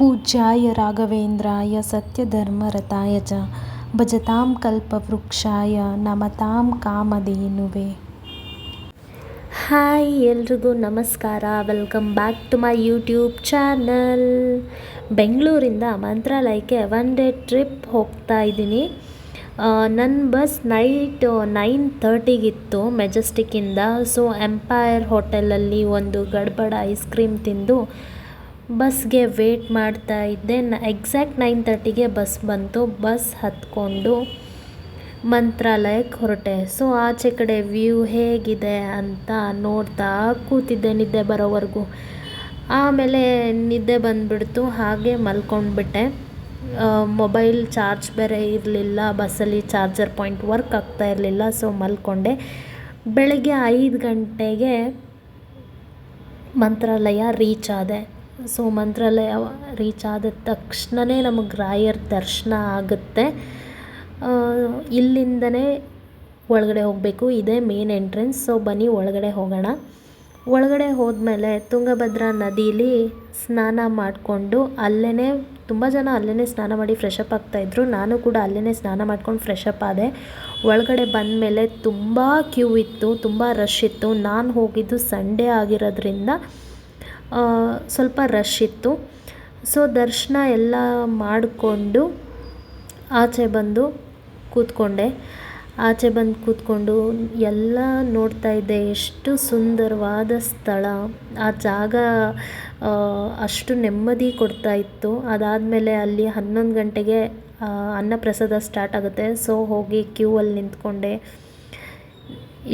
ಪೂಜ್ಯಾಯ ರಾಘವೇಂದ್ರಾಯ ಸತ್ಯಧರ್ಮರತಾಯ ಚ ಭಜತಾಂ ಕಲ್ಪವೃಕ್ಷಾಯ ನಮತಾಂ ಕಾಮಧೇನುವೇ. ಹಾಯ್, ಎಲ್ರಿಗೂ ನಮಸ್ಕಾರ. Welcome back to my YouTube channel. ಬೆಂಗಳೂರಿಂದ ಮಂತ್ರಾಲಯಕ್ಕೆ 1 ಡೇ ಟ್ರಿಪ್ ಹೋಗ್ತಾ ಇದ್ದೀನಿ. ನನ್ನ ಬಸ್ ನೈಟ್ 9:30 ಮೆಜೆಸ್ಟಿಕ್ಕಿಂದ. ಸೊ ಎಂಪೈರ್ ಹೋಟೆಲಲ್ಲಿ ಒಂದು ಗಡ್ಬಡ ಐಸ್ ಕ್ರೀಮ್ ತಿಂದು ಬಸ್ಗೆ ವೇಟ್ ಮಾಡ್ತಾ ಇದ್ದೆ. ಎಕ್ಸಾಕ್ಟ್ 9:30ಗೆ ಬಸ್ ಬಂತು. ಬಸ್ ಹತ್ಕೊಂಡು ಮಂತ್ರಾಲಯಕ್ಕೆ ಹೊರಟೆ. ಸೊ ಆಚೆ ಕಡೆ ವ್ಯೂ ಹೇಗಿದೆ ಅಂತ ನೋಡ್ತಾ ಕೂತಿದ್ದೆ ನಿದ್ದೆ ಬರೋವರೆಗೂ. ಆಮೇಲೆ ನಿದ್ದೆ ಬಂದುಬಿಡ್ತು, ಹಾಗೆ ಮಲ್ಕೊಂಡ್ಬಿಟ್ಟೆ. ಮೊಬೈಲ್ ಚಾರ್ಜ್ ಬೇರೆ ಇರಲಿಲ್ಲ, ಬಸ್ಸಲ್ಲಿ ಚಾರ್ಜರ್ ಪಾಯಿಂಟ್ ವರ್ಕ್ ಆಗ್ತಾ ಇರಲಿಲ್ಲ. ಸೊ ಮಲ್ಕೊಂಡೆ. ಬೆಳಗ್ಗೆ 5 ಗಂಟೆಗೆ ಮಂತ್ರಾಲಯ ರೀಚ್ ಆದೆ. ಸೊ ಮಂತ್ರಾಲಯ ರೀಚ್ ಆದ ತಕ್ಷಣವೇ ನಮಗೆ ರಾಯರ ದರ್ಶನ ಆಗುತ್ತೆ. ಇಲ್ಲಿಂದನೇ ಒಳಗಡೆ ಹೋಗಬೇಕು, ಇದೇ ಮೇನ್ ಎಂಟ್ರೆನ್ಸ್. ಸೊ ಬನ್ನಿ ಒಳಗಡೆ ಹೋಗೋಣ. ಒಳಗಡೆ ಹೋದ್ಮೇಲೆ ತುಂಗಭದ್ರಾ ನದೀಲಿ ಸ್ನಾನ ಮಾಡಿಕೊಂಡು ಅಲ್ಲೇ ತುಂಬ ಜನ ಅಲ್ಲೇ ಸ್ನಾನ ಮಾಡಿ ಫ್ರೆಶಪ್ ಆಗ್ತಾಯಿದ್ರು. ನಾನು ಕೂಡ ಅಲ್ಲೇ ಸ್ನಾನ ಮಾಡ್ಕೊಂಡು ಫ್ರೆಶಪ್ ಆದೆ. ಒಳಗಡೆ ಬಂದಮೇಲೆ ತುಂಬ ಕ್ಯೂ ಇತ್ತು, ತುಂಬ ರಶ್ ಇತ್ತು. ನಾನು ಹೋಗಿದ್ದು ಸಂಡೇ ಆಗಿರೋದ್ರಿಂದ ಸ್ವಲ್ಪ ರಶ್ ಇತ್ತು. ಸೊ ದರ್ಶನ ಎಲ್ಲ ಮಾಡಿಕೊಂಡು ಆಚೆ ಬಂದು ಕೂತ್ಕೊಂಡೆ. ಆಚೆ ಬಂದು ಕೂತ್ಕೊಂಡು ಎಲ್ಲ ನೋಡ್ತಾ ಇದ್ದೆ. ಎಷ್ಟು ಸುಂದರವಾದ ಸ್ಥಳ, ಆ ಜಾಗ ಅಷ್ಟು ನೆಮ್ಮದಿ ಕೊಡ್ತಾ ಇತ್ತು. ಅದಾದಮೇಲೆ ಅಲ್ಲಿ 11 ಗಂಟೆಗೆ ಅನ್ನಪ್ರಸಾದ ಸ್ಟಾರ್ಟ್ ಆಗುತ್ತೆ. ಸೊ ಹೋಗಿ ಕ್ಯೂ ಅಲ್ಲಿ ನಿಂತ್ಕೊಂಡೆ.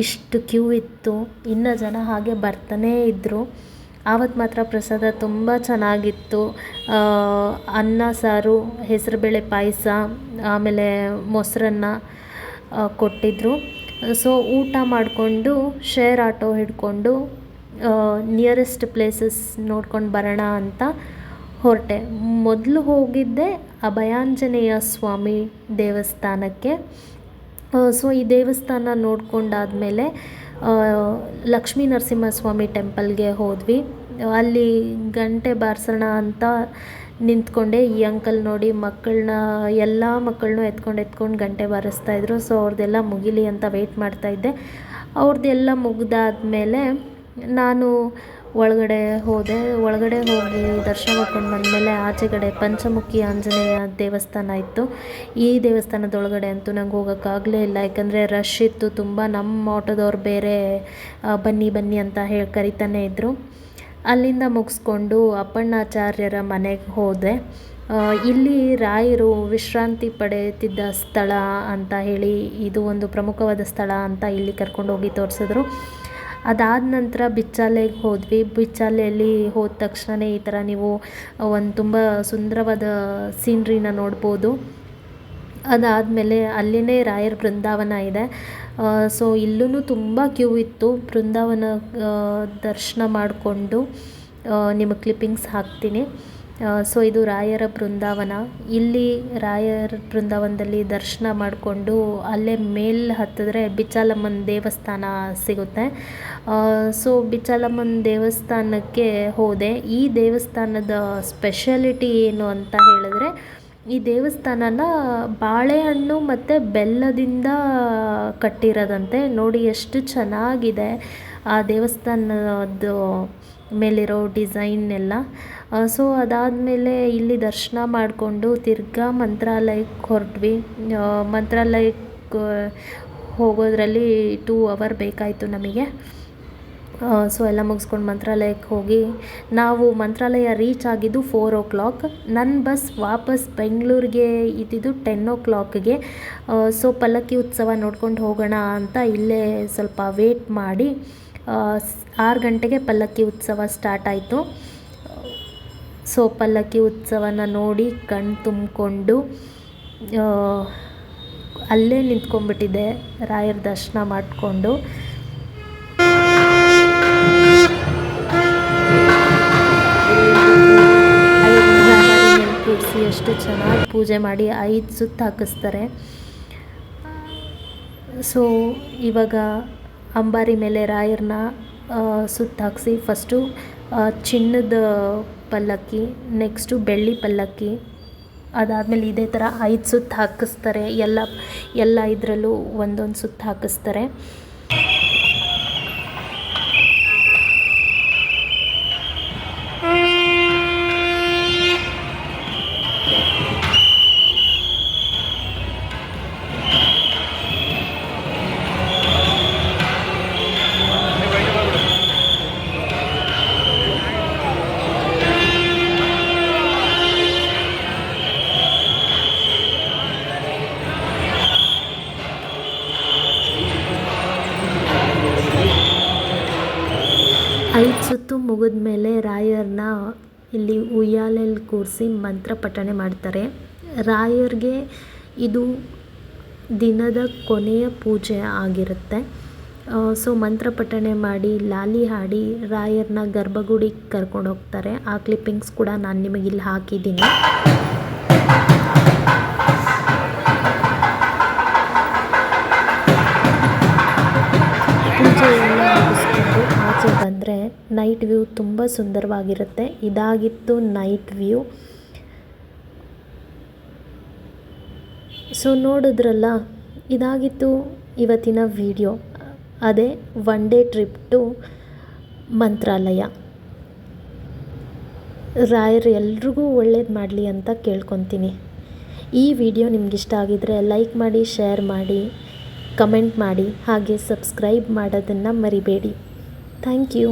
ಇಷ್ಟು ಕ್ಯೂ ಇತ್ತು, ಇನ್ನು ಜನ ಹಾಗೆ ಬರ್ತಾನೇ ಇದ್ದರು. ಆವತ್ತು ಮಾತ್ರ ಪ್ರಸಾದ ತುಂಬ ಚೆನ್ನಾಗಿತ್ತು. ಅನ್ನ ಸಾರು, ಹೆಸರುಬೇಳೆ ಪಾಯಸ, ಆಮೇಲೆ ಮೊಸರನ್ನ ಕೊಟ್ಟಿದ್ದರು. ಸೊ ಊಟ ಮಾಡಿಕೊಂಡು ಶೇರ್ ಆಟೋ ಹಿಡ್ಕೊಂಡು ನಿಯರೆಸ್ಟ್ ಪ್ಲೇಸಸ್ ನೋಡ್ಕೊಂಡು ಬರೋಣ ಅಂತ ಹೊರಟೆ. ಮೊದಲು ಹೋಗಿದ್ದೆ ಅಭಯಾಂಜನೇಯ ಸ್ವಾಮಿ ದೇವಸ್ಥಾನಕ್ಕೆ. ಸೊ ಈ ದೇವಸ್ಥಾನ ನೋಡ್ಕೊಂಡಾದಮೇಲೆ ಲಕ್ಷ್ಮೀ ನರಸಿಂಹಸ್ವಾಮಿ ಟೆಂಪಲ್ಗೆ ಹೋದ್ವಿ. ಅಲ್ಲಿ ಗಂಟೆ ಬಾರಿಸೋಣ ಅಂತ ನಿಂತ್ಕೊಂಡೆ. ಈ ಅಂಕಲ್ ನೋಡಿ ಎಲ್ಲ ಮಕ್ಕಳನ್ನೂ ಎತ್ಕೊಂಡು ಗಂಟೆ ಬಾರಿಸ್ತಾಯಿದ್ರು. ಸೊ ಅವ್ರದ್ದೆಲ್ಲ ಮುಗಿಲಿ ಅಂತ ವೆಯ್ಟ್ ಮಾಡ್ತಾಯಿದ್ದೆ. ಅವ್ರದ್ದೆಲ್ಲ ಮುಗ್ದಾದ್ಮೇಲೆ ನಾನು ಒಳಗಡೆ ಹೋದೆ. ಒಳಗಡೆ ಹೋಗಿ ದರ್ಶನ ಮಾಡ್ಕೊಂಡು ಬಂದಮೇಲೆ ಆಚೆಗಡೆ ಪಂಚಮುಖಿ ಆಂಜನೇಯ ದೇವಸ್ಥಾನ ಇತ್ತು. ಈ ದೇವಸ್ಥಾನದೊಳಗಡೆ ಅಂತೂ ನಂಗೆ ಹೋಗೋಕ್ಕಾಗಲೇ ಇಲ್ಲ, ಯಾಕಂದರೆ ರಶ್ ಇತ್ತು ತುಂಬ. ನಮ್ಮ ಆಟೋದವ್ರು ಬೇರೆ ಬನ್ನಿ ಅಂತ ಹೇಳಿ ಕರಿತಾನೆ ಇದ್ದರು. ಅಲ್ಲಿಂದ ಮುಗಿಸ್ಕೊಂಡು ಅಪ್ಪಣ್ಣಾಚಾರ್ಯರ ಮನೆಗೆ ಹೋದೆ. ಇಲ್ಲಿ ರಾಯರು ವಿಶ್ರಾಂತಿ ಪಡೆಯುತ್ತಿದ್ದ ಸ್ಥಳ ಅಂತ ಹೇಳಿ ಇದು ಒಂದು ಪ್ರಮುಖವಾದ ಸ್ಥಳ ಅಂತ ಇಲ್ಲಿ ಕರ್ಕೊಂಡು ಹೋಗಿ ತೋರಿಸಿದ್ರು. ಅದಾದ ನಂತರ ಬಿಚ್ಚಾಲೆಗೆ ಹೋದ್ವಿ. ಬಿಚ್ಚಾಲೆಯಲ್ಲಿ ಹೋದ ತಕ್ಷಣ ಈ ಥರ ನೀವು ಒಂದು ತುಂಬ ಸುಂದರವಾದ ಸೀನ್ರಿನ ನೋಡ್ಬೋದು. ಅದಾದಮೇಲೆ ಅಲ್ಲಿನೇ ರಾಯರ ಬೃಂದಾವನ ಇದೆ. ಸೊ ಇಲ್ಲೂ ತುಂಬ ಕ್ಯೂ ಇತ್ತು. ಬೃಂದಾವನ ದರ್ಶನ ಮಾಡಿಕೊಂಡು ನಿಮಗೆ ಕ್ಲಿಪ್ಪಿಂಗ್ಸ್ ಹಾಕ್ತೀನಿ. ಸೊ ಇದು ರಾಯರ ಬೃಂದಾವನ. ಇಲ್ಲಿ ರಾಯರ ಬೃಂದಾವನದಲ್ಲಿ ದರ್ಶನ ಮಾಡಿಕೊಂಡು ಅಲ್ಲೇ ಮೇಲೆ ಹತ್ತಿದ್ರೆ ಬಿಚ್ಚಾಲಮ್ಮನ ದೇವಸ್ಥಾನ ಸಿಗುತ್ತೆ. ಸೊ ಬಿಚ್ಚಾಲಮ್ಮನ ದೇವಸ್ಥಾನಕ್ಕೆ ಹೋದೆ. ಈ ದೇವಸ್ಥಾನದ ಸ್ಪೆಷಾಲಿಟಿ ಏನು ಅಂತ ಹೇಳಿದ್ರೆ, ಈ ದೇವಸ್ಥಾನನ ಬಾಳೆಹಣ್ಣು ಮತ್ತು ಬೆಲ್ಲದಿಂದ ಕಟ್ಟಿರೋದಂತೆ. ನೋಡಿ ಎಷ್ಟು ಚೆನ್ನಾಗಿದೆ ಆ ದೇವಸ್ಥಾನದ ಮೇಲಿರೋ ಡಿಸೈನ್ ಎಲ್ಲ. ಸೊ ಅದಾದಮೇಲೆ ಇಲ್ಲಿ ದರ್ಶನ ಮಾಡಿಕೊಂಡು ತಿರ್ಗಾ ಮಂತ್ರಾಲಯಕ್ಕೆ ಹೊರಟ್ವಿ. ಮಂತ್ರಾಲಯಕ್ಕೆ ಹೋಗೋದ್ರಲ್ಲಿ 2 ಅವರ್ ಬೇಕಾಯಿತು ನಮಗೆ. ಸೊ ಎಲ್ಲ ಮುಗಿಸ್ಕೊಂಡು ಮಂತ್ರಾಲಯಕ್ಕೆ ಹೋಗಿ ನಾವು ಮಂತ್ರಾಲಯ ರೀಚ್ ಆಗಿದ್ದು 4 o'clock. ನನ್ನ ಬಸ್ ವಾಪಸ್ ಬೆಂಗಳೂರಿಗೆ ಇದ್ದಿದ್ದು 10 o'clockಗೆ. ಸೊ ಪಲ್ಲಕ್ಕಿ ಉತ್ಸವ ನೋಡ್ಕೊಂಡು ಹೋಗೋಣ ಅಂತ ಇಲ್ಲೇ ಸ್ವಲ್ಪ ವೇಟ್ ಮಾಡಿ 6 ಗಂಟೆಗೆ ಪಲ್ಲಕ್ಕಿ ಉತ್ಸವ ಸ್ಟಾರ್ಟ್ ಆಯಿತು. ಸೊ ಪಲ್ಲಕ್ಕಿ ಉತ್ಸವನ ನೋಡಿ ಕಣ್ಣು ತುಂಬಿಕೊಂಡು ಅಲ್ಲೇ ನಿಂತ್ಕೊಂಡ್ಬಿಟ್ಟಿದ್ದೆ ರಾಯರ ದರ್ಶನ ಮಾಡಿಕೊಂಡು. ಕೂರಿಸಿ ಎಷ್ಟು ಚೆನ್ನಾಗಿ ಪೂಜೆ ಮಾಡಿ 5 ಸುತ್ತು ಹಾಕಿಸ್ತಾರೆ. ಸೊ ಇವಾಗ ಅಂಬಾರಿ ಮೇಲೆ ರಾಯರನ್ನ ಸುತ್ತ ಹಾಕಿಸಿ ಫಸ್ಟು ಚಿನ್ನದ ಪಲ್ಲಕ್ಕಿ, ನೆಕ್ಸ್ಟು ಬೆಳ್ಳಿ ಪಲ್ಲಕ್ಕಿ, ಅದಾದಮೇಲೆ ಇದೇ ಥರ 5 ಸುತ್ತು ಹಾಕಿಸ್ತಾರೆ. ಎಲ್ಲ ಇದರಲ್ಲೂ ಒಂದೊಂದು ಸುತ್ತು ಹಾಕಿಸ್ತಾರೆ. ಐದು ಸುತ್ತು ಮುಗಿದ ಮೇಲೆ ರಾಯರನ್ನ ಇಲ್ಲಿ ಉಯ್ಯಾಲೆಯಲ್ಲಿ ಕೂರಿಸಿ ಮಂತ್ರ ಪಠಣೆ ಮಾಡ್ತಾರೆ. ರಾಯರಿಗೆ ಇದು ದಿನದ ಕೊನೆಯ ಪೂಜೆ ಆಗಿರುತ್ತೆ. ಸೊ ಮಂತ್ರ ಪಠಣೆ ಮಾಡಿ ಲಾಲಿ ಹಾಡಿ ರಾಯರನ್ನ ಗರ್ಭಗುಡಿಗೆ ಕರ್ಕೊಂಡು ಹೋಗ್ತಾರೆ. ಆ ಕ್ಲಿಪ್ಪಿಂಗ್ಸ್ ಕೂಡ ನಾನು ನಿಮಗೆ ಇಲ್ಲಿ ಹಾಕಿದ್ದೀನಿ. ಪೂಜೆ ಎಲ್ಲ ಮುಗಿಸ್ಕೊಂಡು ಆಚೆ ಬಂದರೆ ನೈಟ್ ವ್ಯೂ ತುಂಬ ಸುಂದರವಾಗಿರುತ್ತೆ. ಇದಾಗಿತ್ತು ನೈಟ್ ವ್ಯೂ. ಸೊ ನೋಡಿದ್ರಲ್ಲ, ಇದಾಗಿತ್ತು ಇವತ್ತಿನ ವಿಡಿಯೋ. ಅದೇ 1 ಡೇ ಟ್ರಿಪ್ ಟು ಮಂತ್ರಾಲಯ. ರಾಯರು ಎಲ್ರಿಗೂ ಒಳ್ಳೇದು ಮಾಡಲಿ ಅಂತ ಕೇಳ್ಕೊತೀನಿ. ಈ ವಿಡಿಯೋ ನಿಮಗಿಷ್ಟ ಆಗಿದರೆ ಲೈಕ್ ಮಾಡಿ, ಶೇರ್ ಮಾಡಿ, ಕಮೆಂಟ್ ಮಾಡಿ, ಹಾಗೆ ಸಬ್ಸ್ಕ್ರೈಬ್ ಮಾಡೋದನ್ನು ಮರಿಬೇಡಿ. Thank you.